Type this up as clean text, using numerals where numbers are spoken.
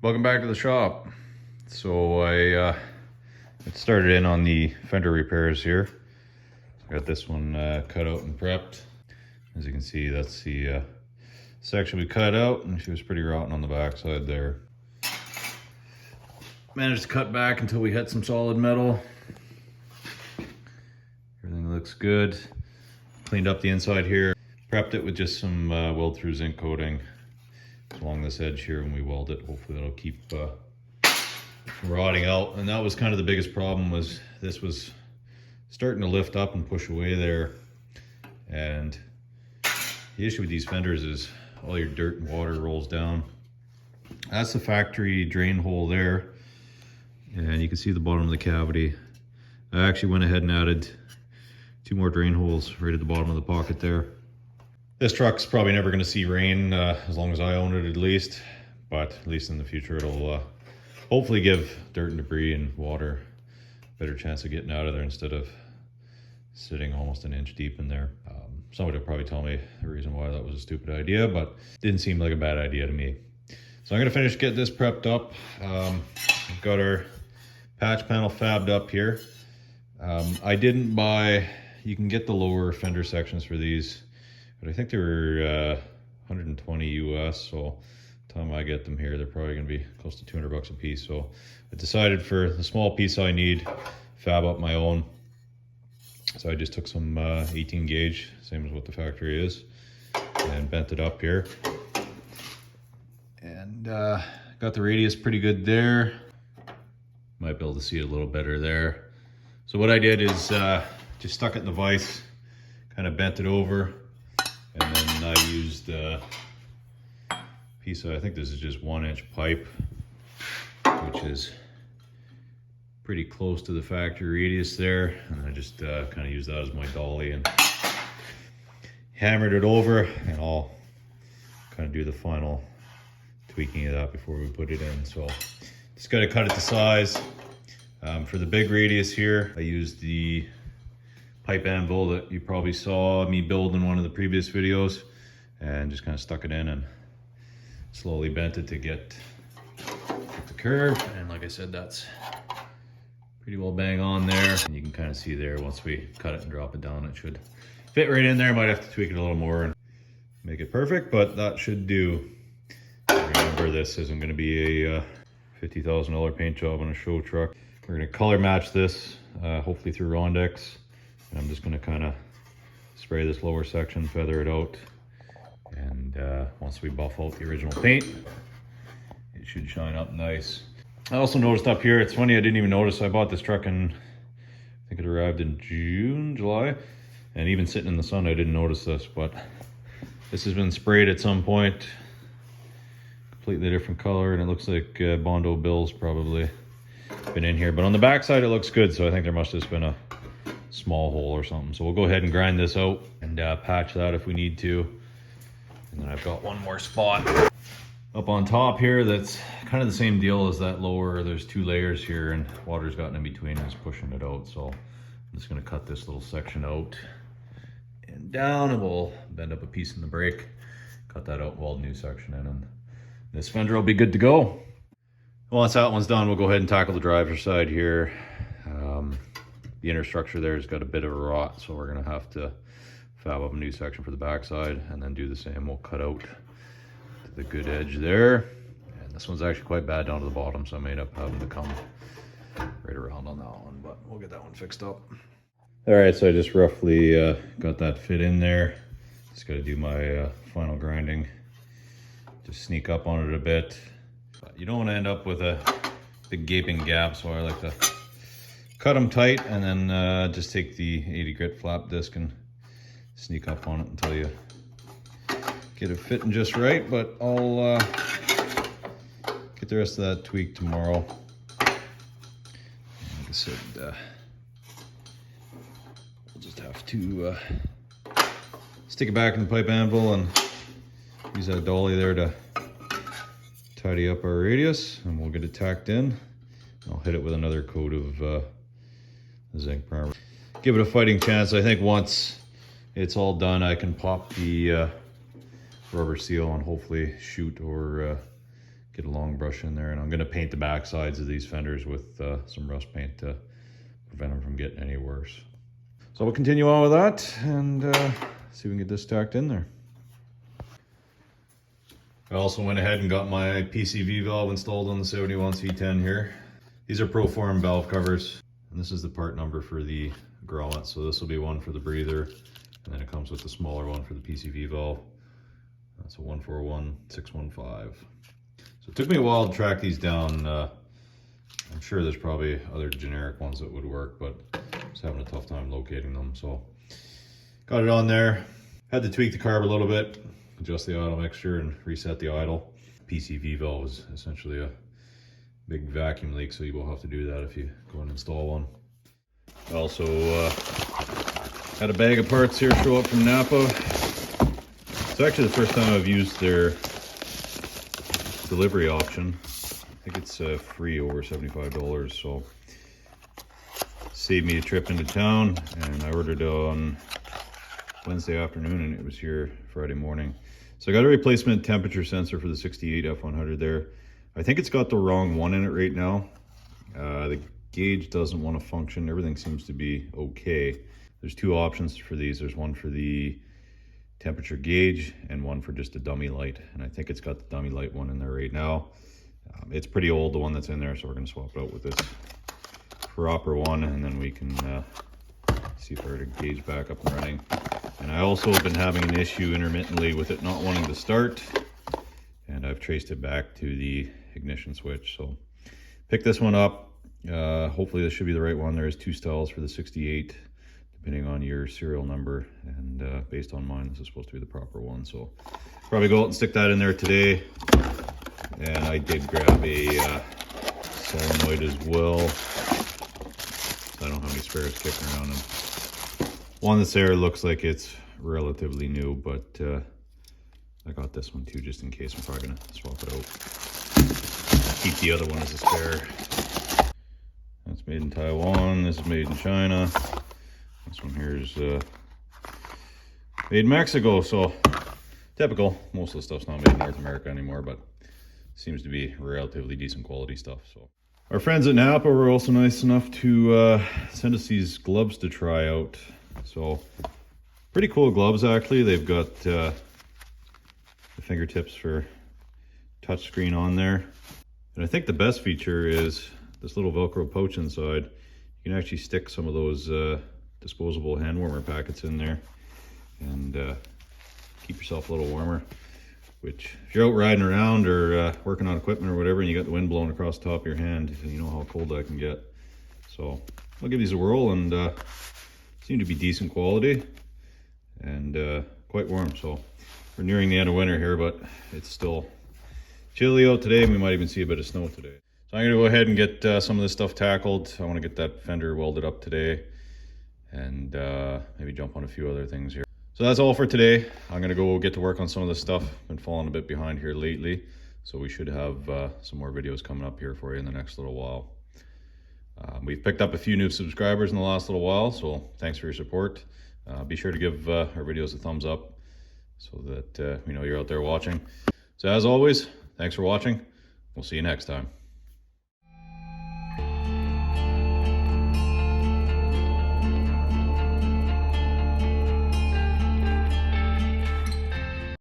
Welcome back to the shop. So I started in on the fender repairs here. Got this one cut out and prepped. As you can see, that's the section we cut out, and she was pretty rotten on the backside there. Managed to cut back until we hit some solid metal. Everything looks good. Cleaned up the inside here. Prepped it with just some weld through zinc coating along this edge here when we weld it. Hopefully that'll keep from rotting out. And that was kind of the biggest problem, was this was starting to lift up and push away there. And the issue with these fenders is all your dirt and water rolls down. That's the factory drain hole there. And you can see the bottom of the cavity. I actually went ahead and added 2 more drain holes right at the bottom of the pocket there. This truck's probably never going to see rain as long as I own it, at least. But at least in the future, it'll hopefully give dirt and debris and water a better chance of getting out of there instead of sitting almost an inch deep in there. Somebody will probably tell me the reason why that was a stupid idea, but it didn't seem like a bad idea to me. So I'm going to finish get this prepped up. We've got our patch panel fabbed up here. I didn't buy, you can get the lower fender sections for these, but I think they were 120 US, so the time I get them here, they're probably going to be close to 200 bucks a piece. So I decided for the small piece I need, fab up my own. So I just took some 18 gauge, same as what the factory is, and bent it up here. And got the radius pretty good there. Might be able to see it a little better there. So what I did is just stuck it in the vise, kind of bent it over, and then I used a piece of, I think this is just 1-inch pipe, which is pretty close to the factory radius there. And I just kind of used that as my dolly and hammered it over, and I'll kind of do the final tweaking of that before we put it in. So just got to cut it to size. For the big radius here, I used the pipe anvil that you probably saw me build in one of the previous videos, and just kind of stuck it in and slowly bent it to get the curve. And like I said, that's pretty well bang on there. And you can kind of see there, once we cut it and drop it down, it should fit right in there. Might have to tweak it a little more and make it perfect, but that should do. Remember, this isn't going to be a $50,000 paint job on a show truck. We're going to color match this, hopefully through Rondex. And I'm just going to kind of spray this lower section, feather it out. And once we buff out the original paint, it should shine up nice. I also noticed up here, it's funny, I didn't even notice. I bought this truck in, I think it arrived in June, July. And even sitting in the sun, I didn't notice this, but this has been sprayed at some point. Completely different color, and it looks like Bondo Bill's probably been in here. But on the back side, it looks good, so I think there must have just been a small hole or something. So we'll go ahead and grind this out and patch that if we need to. And then I've got one more spot up on top here that's kind of the same deal as that lower. There's 2 layers here, and water's gotten in between and it's pushing it out. So I'm just going to cut this little section out and down, and we'll bend up a piece in the brake, cut that out, weld a new section in, and this fender will be good to go. Once that one's done, we'll go ahead and tackle the driver's side here. The inner structure there has got a bit of a rot, so we're gonna have to fab up a new section for the backside and then do the same. We'll cut out the good edge there. And this one's actually quite bad down to the bottom, so I may end up having to come right around on that one, but we'll get that one fixed up. All right, so I just roughly got that fit in there. Just gotta do my final grinding. Just sneak up on it a bit. But you don't want to end up with a big gaping gap, so I like to cut them tight and then just take the 80 grit flap disc and sneak up on it until you get it fitting just right. But I'll get the rest of that tweaked tomorrow. Like I said, we'll just have to stick it back in the pipe anvil and use that dolly there to tidy up our radius, and we'll get it tacked in. I'll hit it with another coat of zinc primer. Give it a fighting chance. I think once it's all done, I can pop the rubber seal and hopefully shoot or get a long brush in there, and I'm going to paint the back sides of these fenders with some rust paint to prevent them from getting any worse. So we'll continue on with that and see if we can get this stacked in there. I also went ahead and got my PCV valve installed on the 71 C10 here. These are Proform valve covers, and this is the part number for the grommet. So this will be one for the breather, and then it comes with the smaller one for the PCV valve. That's a 141615. So it took me a while to track these down. I'm sure there's probably other generic ones that would work, but I was having a tough time locating them. So got it on there. Had to tweak the carb a little bit, adjust the idle mixture and reset the idle. PCV valve is essentially a big vacuum leak, so you will have to do that if you go and install one. I also had a bag of parts here show up from NAPA. It's actually the first time I've used their delivery option. I think it's free over $75, so saved me a trip into town, and I ordered it on Wednesday afternoon and it was here Friday morning. So I got a replacement temperature sensor for the 68 F-100 there. I think it's got the wrong one in it right now. The gauge doesn't want to function. Everything seems to be okay. There's two options for these. There's one for the temperature gauge and one for just a dummy light. And I think it's got the dummy light one in there right now. It's pretty old, the one that's in there, so we're going to swap it out with this proper one, and then we can see if I were to gauge back up and running. And I also have been having an issue intermittently with it not wanting to start, and I've traced it back to the ignition switch. So pick this one up. Hopefully this should be the right one. There's two styles for the 68 depending on your serial number, and based on mine this is supposed to be the proper one. So probably go out and stick that in there today. And I did grab a solenoid as well. I don't have any spares kicking around. And one that's there looks like it's relatively new, but I got this one too just in case. I'm probably gonna swap it out. Keep the other one as a spare. That's made in Taiwan. This is made in China. This one here is made in Mexico. So typical. Most of the stuff's not made in North America anymore, but seems to be relatively decent quality stuff. So our friends at NAPA were also nice enough to send us these gloves to try out. So pretty cool gloves actually. They've got the fingertips for touchscreen on there. And I think the best feature is this little Velcro pouch inside. You can actually stick some of those disposable hand warmer packets in there and keep yourself a little warmer. Which, if you're out riding around or working on equipment or whatever, and you got the wind blowing across the top of your hand, you know how cold that can get. So I'll give these a whirl, and seem to be decent quality and quite warm. So we're nearing the end of winter here, but it's still chilly out today, and we might even see a bit of snow today. So I'm gonna go ahead and get some of this stuff tackled. I want to get that fender welded up today, and maybe jump on a few other things here. So that's all for today. I'm gonna go get to work on some of this stuff. Been falling a bit behind here lately, so we should have some more videos coming up here for you in the next little while. We've picked up a few new subscribers in the last little while, so thanks for your support. Be sure to give our videos a thumbs up so that we know you're out there watching. So as always, thanks for watching. We'll see you next time.